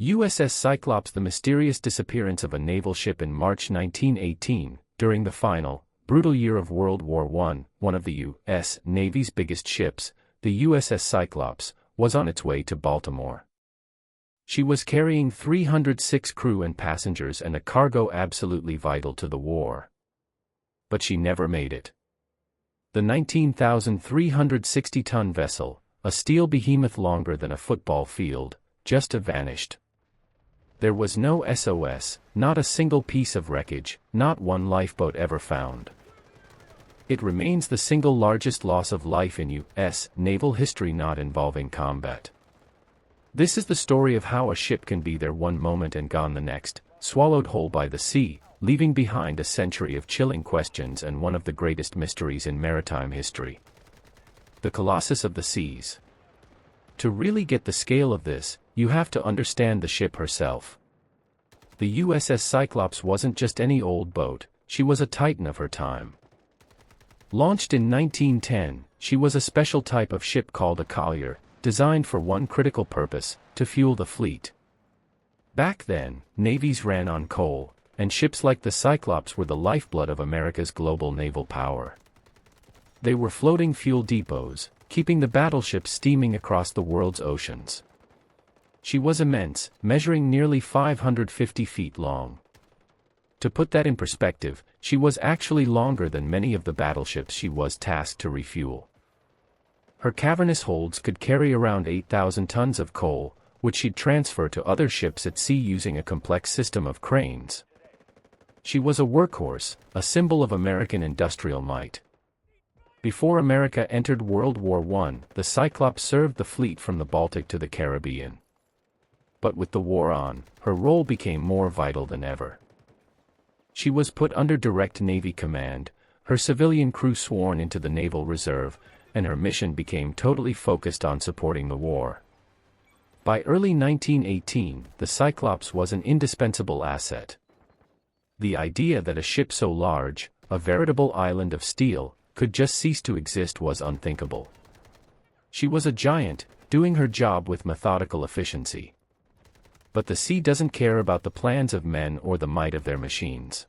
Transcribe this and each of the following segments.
USS Cyclops. The mysterious disappearance of a naval ship in March 1918, during the final, brutal year of World War I, one of the U.S. Navy's biggest ships, the USS Cyclops, was on its way to Baltimore. She was carrying 306 crew and passengers and a cargo absolutely vital to the war. But she never made it. The 19,360-ton vessel, a steel behemoth longer than a football field, just vanished. There was no SOS, not a single piece of wreckage, not one lifeboat ever found. It remains the single largest loss of life in U.S. naval history not involving combat. This is the story of how a ship can be there one moment and gone the next, swallowed whole by the sea, leaving behind a century of chilling questions and one of the greatest mysteries in maritime history. The Colossus of the Seas. To really get the scale of this, you have to understand the ship herself. The USS Cyclops wasn't just any old boat, she was a titan of her time. Launched in 1910, she was a special type of ship called a collier, designed for one critical purpose, to fuel the fleet. Back then, navies ran on coal, and ships like the Cyclops were the lifeblood of America's global naval power. They were floating fuel depots, keeping the battleships steaming across the world's oceans. She was immense, measuring nearly 550 feet long. To put that in perspective, she was actually longer than many of the battleships she was tasked to refuel. Her cavernous holds could carry around 8,000 tons of coal, which she'd transfer to other ships at sea using a complex system of cranes. She was a workhorse, a symbol of American industrial might. Before America entered World War I, the Cyclops served the fleet from the Baltic to the Caribbean. But with the war on, her role became more vital than ever. She was put under direct Navy command, her civilian crew sworn into the Naval Reserve, and her mission became totally focused on supporting the war. By early 1918, the Cyclops was an indispensable asset. The idea that a ship so large, a veritable island of steel, could just cease to exist was unthinkable. She was a giant, doing her job with methodical efficiency. But the sea doesn't care about the plans of men or the might of their machines.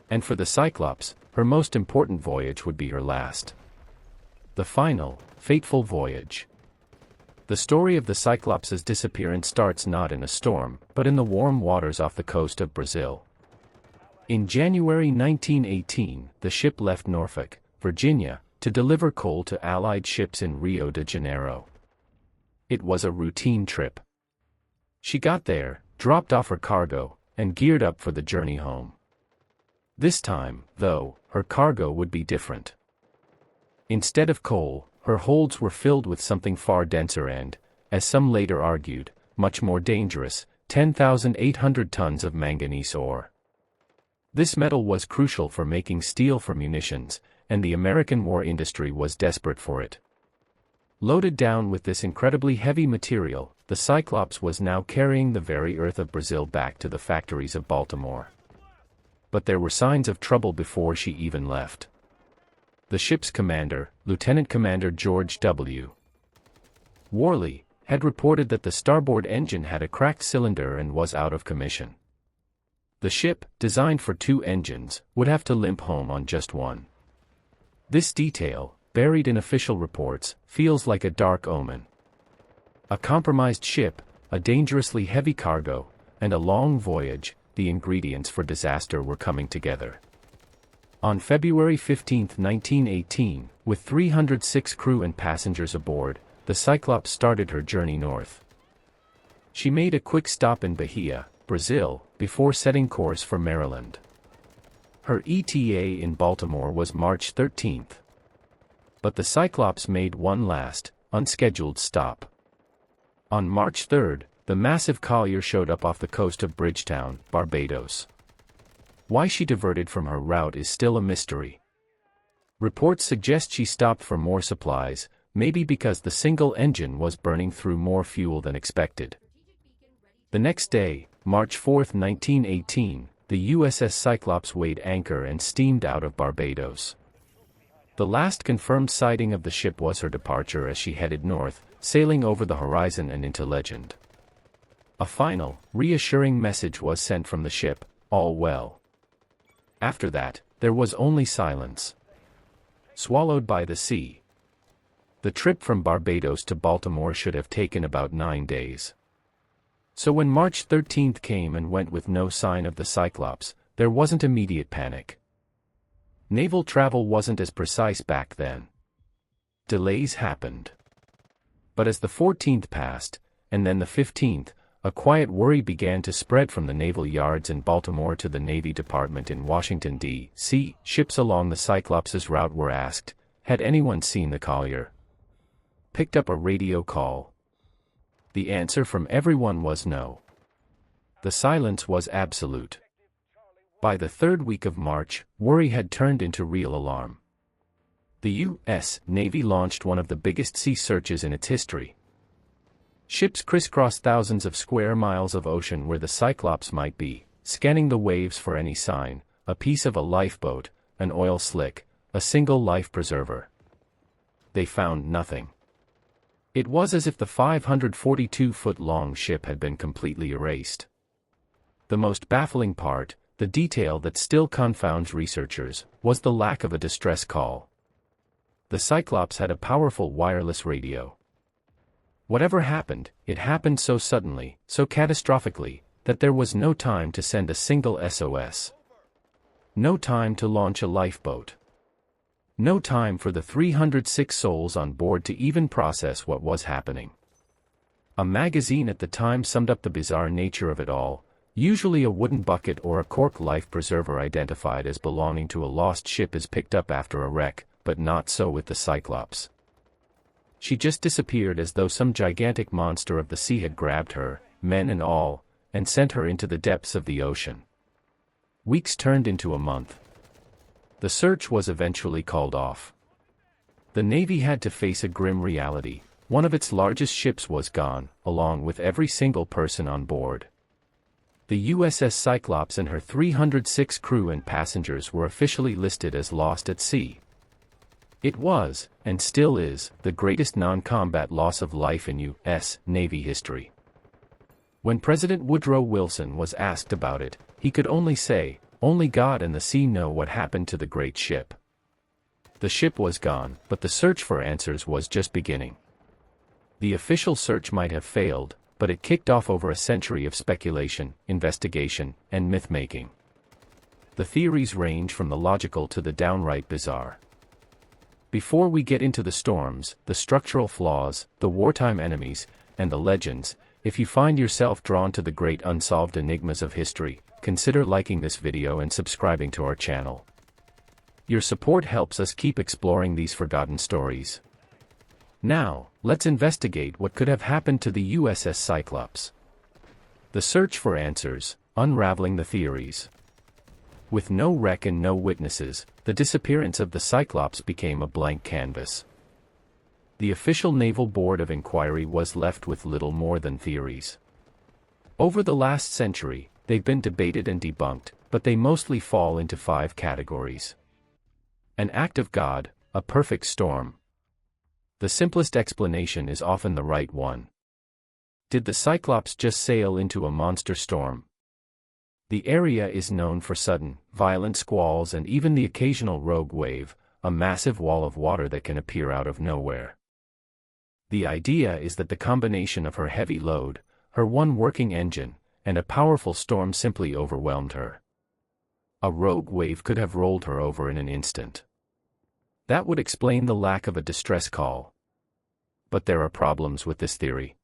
And for the Cyclops, her most important voyage would be her last. The final, fateful voyage. The story of the Cyclops' disappearance starts not in a storm, but in the warm waters off the coast of Brazil. In January 1918, the ship left Norfolk, Virginia, to deliver coal to Allied ships in Rio de Janeiro. It was a routine trip. She got there, dropped off her cargo, and geared up for the journey home. This time, though, her cargo would be different. Instead of coal, her holds were filled with something far denser and, as some later argued, much more dangerous, 10,800 tons of manganese ore. This metal was crucial for making steel for munitions, and the American war industry was desperate for it. Loaded down with this incredibly heavy material, the Cyclops was now carrying the very earth of Brazil back to the factories of Baltimore. But there were signs of trouble before she even left. The ship's commander, Lieutenant Commander George W. Worley, had reported that the starboard engine had a cracked cylinder and was out of commission. The ship, designed for 2 engines, would have to limp home on just one. This detail, buried in official reports, feels like a dark omen. A compromised ship, a dangerously heavy cargo, and a long voyage, the ingredients for disaster were coming together. On February 15, 1918, with 306 crew and passengers aboard, the Cyclops started her journey north. She made a quick stop in Bahia, Brazil, before setting course for Maryland. Her ETA in Baltimore was March 13. But the Cyclops made one last, unscheduled stop. On March 3, the massive collier showed up off the coast of Bridgetown, Barbados. Why she diverted from her route is still a mystery. Reports suggest she stopped for more supplies, maybe because the single engine was burning through more fuel than expected. The next day, March 4, 1918, the USS Cyclops weighed anchor and steamed out of Barbados. The last confirmed sighting of the ship was her departure as she headed north, sailing over the horizon and into legend. A final, reassuring message was sent from the ship, all well. After that, there was only silence. Swallowed by the sea. The trip from Barbados to Baltimore should have taken about 9 days. So when March 13th came and went with no sign of the Cyclops, there wasn't immediate panic. Naval travel wasn't as precise back then. Delays happened. But as the 14th passed, and then the 15th, a quiet worry began to spread from the naval yards in Baltimore to the Navy Department in Washington, D.C. Ships along the Cyclops' route were asked, had anyone seen the collier? Picked up a radio call. The answer from everyone was no. The silence was absolute. By the third week of March, worry had turned into real alarm. The U.S. Navy launched one of the biggest sea searches in its history. Ships crisscrossed thousands of square miles of ocean where the Cyclops might be, scanning the waves for any sign, a piece of a lifeboat, an oil slick, a single life preserver. They found nothing. It was as if the 542-foot-long ship had been completely erased. The most baffling part, the detail that still confounds researchers, was the lack of a distress call. The Cyclops had a powerful wireless radio. Whatever happened, it happened so suddenly, so catastrophically, that there was no time to send a single SOS. No time to launch a lifeboat. No time for the 306 souls on board to even process what was happening. A magazine at the time summed up the bizarre nature of it all. Usually a wooden bucket or a cork life preserver identified as belonging to a lost ship is picked up after a wreck, but not so with the Cyclops. She just disappeared as though some gigantic monster of the sea had grabbed her, men and all, and sent her into the depths of the ocean. Weeks turned into a month. The search was eventually called off. The Navy had to face a grim reality. One of its largest ships was gone, along with every single person on board. The USS Cyclops and her 306 crew and passengers were officially listed as lost at sea. It was, and still is, the greatest non-combat loss of life in U.S. Navy history. When President Woodrow Wilson was asked about it, he could only say, "Only God and the sea know what happened to the great ship." The ship was gone, but the search for answers was just beginning. The official search might have failed, but it kicked off over a century of speculation, investigation, and myth-making. The theories range from the logical to the downright bizarre. Before we get into the storms, the structural flaws, the wartime enemies, and the legends, if you find yourself drawn to the great unsolved enigmas of history, consider liking this video and subscribing to our channel. Your support helps us keep exploring these forgotten stories. Now, let's investigate what could have happened to the USS Cyclops. The search for answers, unraveling the theories. With no wreck and no witnesses, the disappearance of the Cyclops became a blank canvas. The official Naval Board of Inquiry was left with little more than theories. Over the last century, they've been debated and debunked, but they mostly fall into 5 categories. An act of God, a perfect storm. The simplest explanation is often the right one. Did the Cyclops just sail into a monster storm? The area is known for sudden, violent squalls and even the occasional rogue wave, a massive wall of water that can appear out of nowhere. The idea is that the combination of her heavy load, her one working engine, and a powerful storm simply overwhelmed her. A rogue wave could have rolled her over in an instant. That would explain the lack of a distress call. But there are problems with this theory.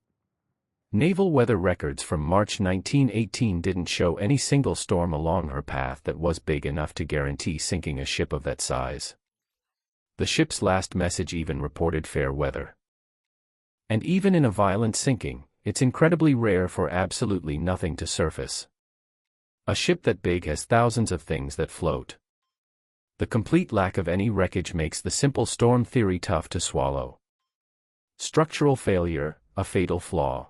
Naval weather records from March 1918 didn't show any single storm along her path that was big enough to guarantee sinking a ship of that size. The ship's last message even reported fair weather. And even in a violent sinking, it's incredibly rare for absolutely nothing to surface. A ship that big has thousands of things that float. The complete lack of any wreckage makes the simple storm theory tough to swallow. Structural failure, a fatal flaw.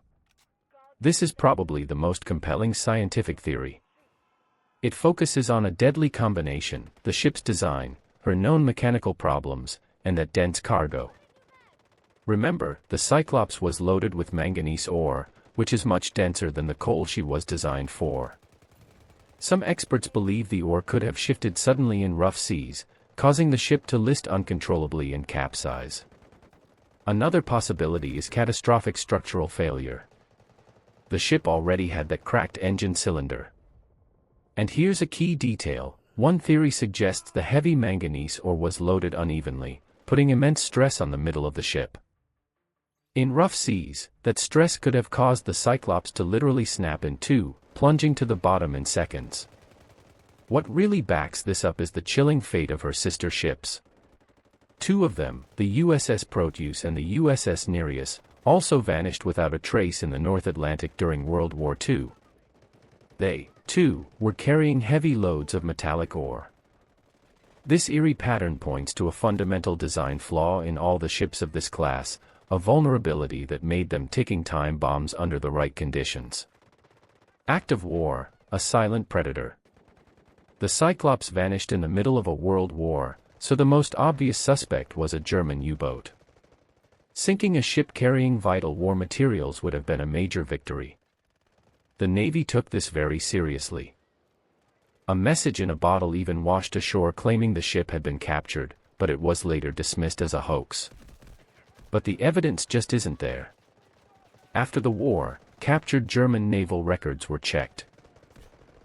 This is probably the most compelling scientific theory. It focuses on a deadly combination, the ship's design, her known mechanical problems, and that dense cargo. Remember, the Cyclops was loaded with manganese ore, which is much denser than the coal she was designed for. Some experts believe the ore could have shifted suddenly in rough seas, causing the ship to list uncontrollably and capsize. Another possibility is catastrophic structural failure. The ship already had that cracked engine cylinder. And here's a key detail: one theory suggests the heavy manganese ore was loaded unevenly, putting immense stress on the middle of the ship. In rough seas, that stress could have caused the Cyclops to literally snap in two, plunging to the bottom in seconds. What really backs this up is the chilling fate of her sister ships. Two of them, the USS Proteus and the USS Nereus, also vanished without a trace in the North Atlantic during World War II. They, too, were carrying heavy loads of metallic ore. This eerie pattern points to a fundamental design flaw in all the ships of this class, a vulnerability that made them ticking time bombs under the right conditions. Act of war, a silent predator. The Cyclops vanished in the middle of a world war, so the most obvious suspect was a German U-boat. Sinking a ship carrying vital war materials would have been a major victory. The Navy took this very seriously. A message in a bottle even washed ashore claiming the ship had been captured, but it was later dismissed as a hoax. But the evidence just isn't there. After the war, captured German naval records were checked.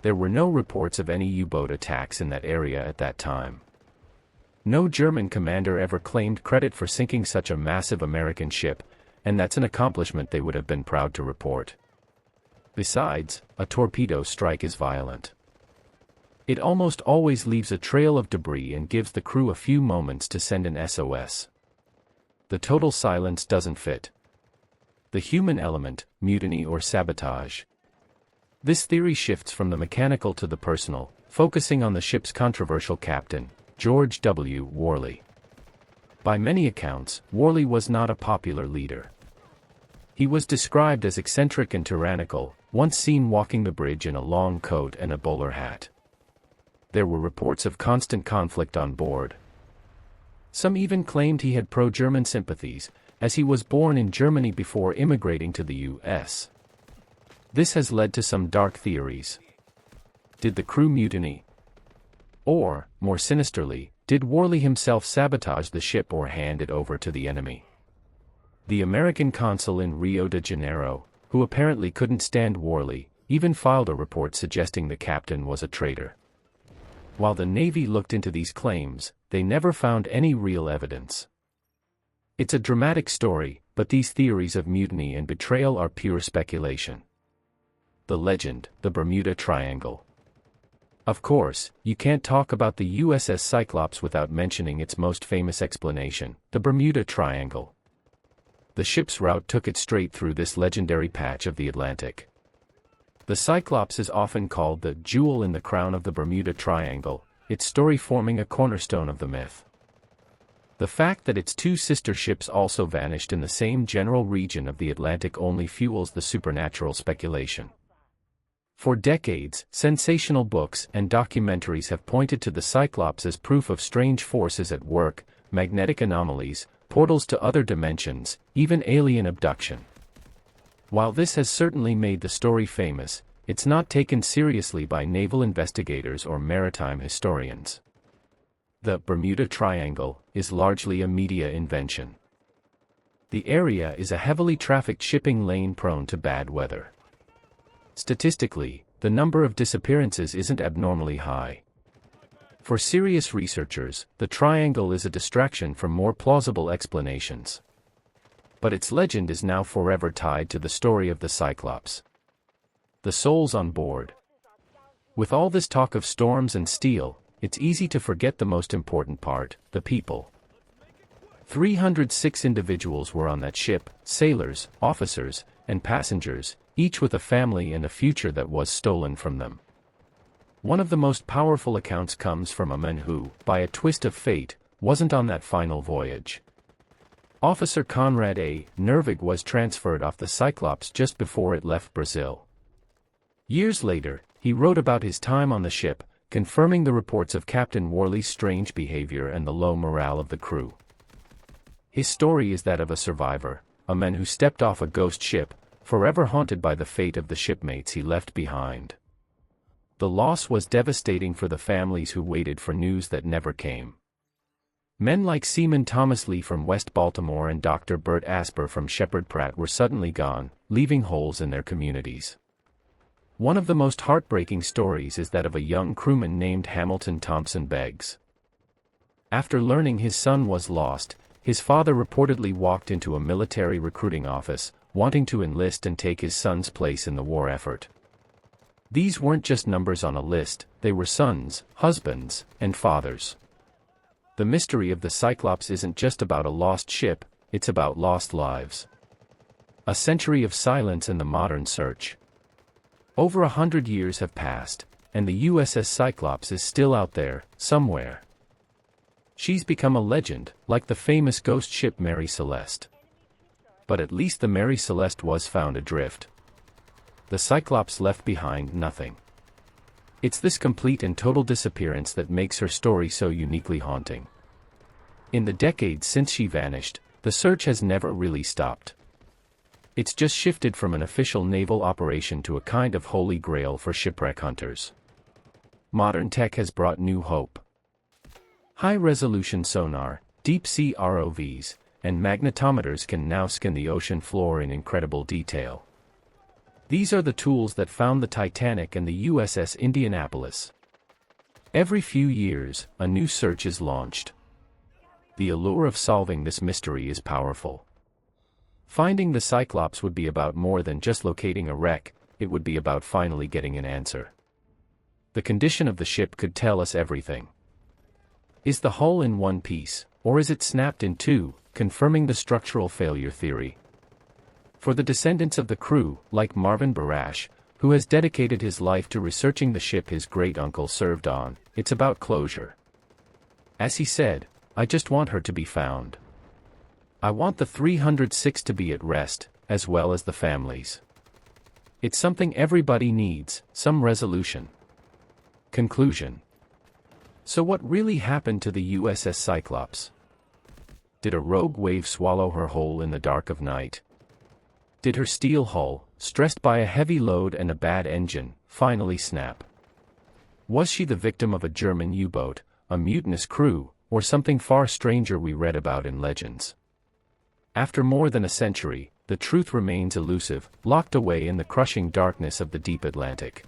There were no reports of any U-boat attacks in that area at that time. No German commander ever claimed credit for sinking such a massive American ship, and that's an accomplishment they would have been proud to report. Besides, a torpedo strike is violent. It almost always leaves a trail of debris and gives the crew a few moments to send an SOS. The total silence doesn't fit. The human element, mutiny or sabotage. This theory shifts from the mechanical to the personal, focusing on the ship's controversial captain, George W. Worley. By many accounts, Worley was not a popular leader. He was described as eccentric and tyrannical, once seen walking the bridge in a long coat and a bowler hat. There were reports of constant conflict on board. Some even claimed he had pro-German sympathies, as he was born in Germany before immigrating to the U.S. This has led to some dark theories. Did the crew mutiny? Or, more sinisterly, did Worley himself sabotage the ship or hand it over to the enemy? The American consul in Rio de Janeiro, who apparently couldn't stand Worley, even filed a report suggesting the captain was a traitor. While the Navy looked into these claims, they never found any real evidence. It's a dramatic story, but these theories of mutiny and betrayal are pure speculation. The legend, the Bermuda Triangle. Of course, you can't talk about the USS Cyclops without mentioning its most famous explanation, the Bermuda Triangle. The ship's route took it straight through this legendary patch of the Atlantic. The Cyclops is often called the jewel in the crown of the Bermuda Triangle, its story forming a cornerstone of the myth. The fact that its two sister ships also vanished in the same general region of the Atlantic only fuels the supernatural speculation. For decades, sensational books and documentaries have pointed to the Cyclops as proof of strange forces at work, magnetic anomalies, portals to other dimensions, even alien abduction. While this has certainly made the story famous, it's not taken seriously by naval investigators or maritime historians. The Bermuda Triangle is largely a media invention. The area is a heavily trafficked shipping lane prone to bad weather. Statistically, the number of disappearances isn't abnormally high. For serious researchers, the triangle is a distraction from more plausible explanations. But its legend is now forever tied to the story of the Cyclops. The souls on board. With all this talk of storms and steel, it's easy to forget the most important part, the people. 306 individuals were on that ship, sailors, officers, and passengers, each with a family and a future that was stolen from them. One of the most powerful accounts comes from a man who, by a twist of fate, wasn't on that final voyage. Officer Conrad A. Nervig was transferred off the Cyclops just before it left Brazil. Years later, he wrote about his time on the ship, confirming the reports of Captain Worley's strange behavior and the low morale of the crew. His story is that of a survivor, a man who stepped off a ghost ship, forever haunted by the fate of the shipmates he left behind. The loss was devastating for the families who waited for news that never came. Men like Seaman Thomas Lee from West Baltimore and Dr. Bert Asper from Shepherd Pratt were suddenly gone, leaving holes in their communities. One of the most heartbreaking stories is that of a young crewman named Hamilton Thompson Beggs. After learning his son was lost, his father reportedly walked into a military recruiting office, wanting to enlist and take his son's place in the war effort. These weren't just numbers on a list, they were sons, husbands, and fathers. The mystery of the Cyclops isn't just about a lost ship, it's about lost lives. A century of silence in the modern search. Over 100 years have passed, and the USS Cyclops is still out there, somewhere. She's become a legend, like the famous ghost ship Mary Celeste. But at least the Mary Celeste was found adrift. The Cyclops left behind nothing. It's this complete and total disappearance that makes her story so uniquely haunting. In the decades since she vanished, the search has never really stopped. It's just shifted from an official naval operation to a kind of holy grail for shipwreck hunters. Modern tech has brought new hope. High-resolution sonar, deep-sea ROVs, and magnetometers can now scan the ocean floor in incredible detail. These are the tools that found the Titanic and the USS Indianapolis. Every few years, a new search is launched. The allure of solving this mystery is powerful. Finding the Cyclops would be about more than just locating a wreck, it would be about finally getting an answer. The condition of the ship could tell us everything. Is the hull in one piece, or is it snapped in two, confirming the structural failure theory? For the descendants of the crew, like Marvin Barash, who has dedicated his life to researching the ship his great-uncle served on, it's about closure. As he said, "I just want her to be found. I want the 306 to be at rest, as well as the families." It's something everybody needs, some resolution. Conclusion. So what really happened to the USS Cyclops? Did a rogue wave swallow her whole in the dark of night? Did her steel hull, stressed by a heavy load and a bad engine, finally snap? Was she the victim of a German U-boat, a mutinous crew, or something far stranger we read about in legends? After more than a century, the truth remains elusive, locked away in the crushing darkness of the deep Atlantic.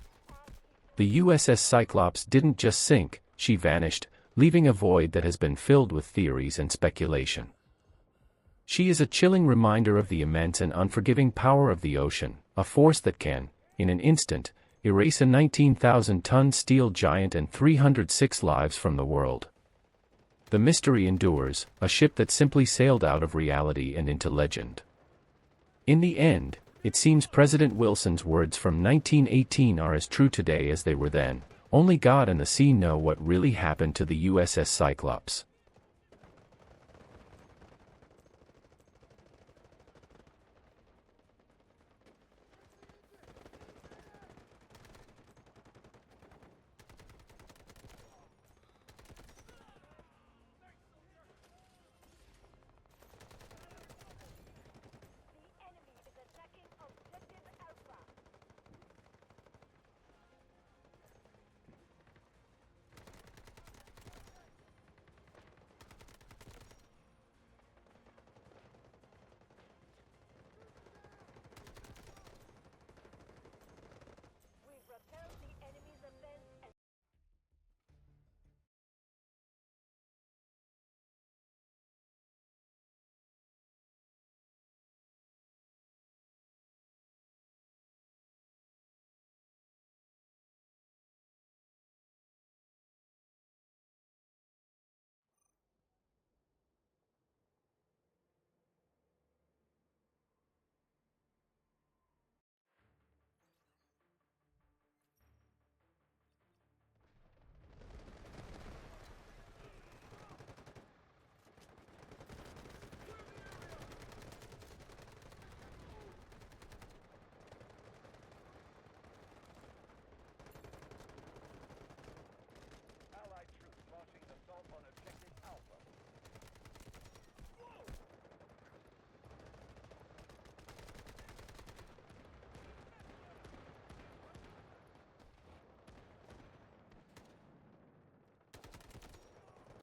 The USS Cyclops didn't just sink, she vanished, leaving a void that has been filled with theories and speculation. She is a chilling reminder of the immense and unforgiving power of the ocean, a force that can, in an instant, erase a 19,000-ton steel giant and 306 lives from the world. The mystery endures, a ship that simply sailed out of reality and into legend. In the end, it seems President Wilson's words from 1918 are as true today as they were then. Only God and the sea know what really happened to the USS Cyclops.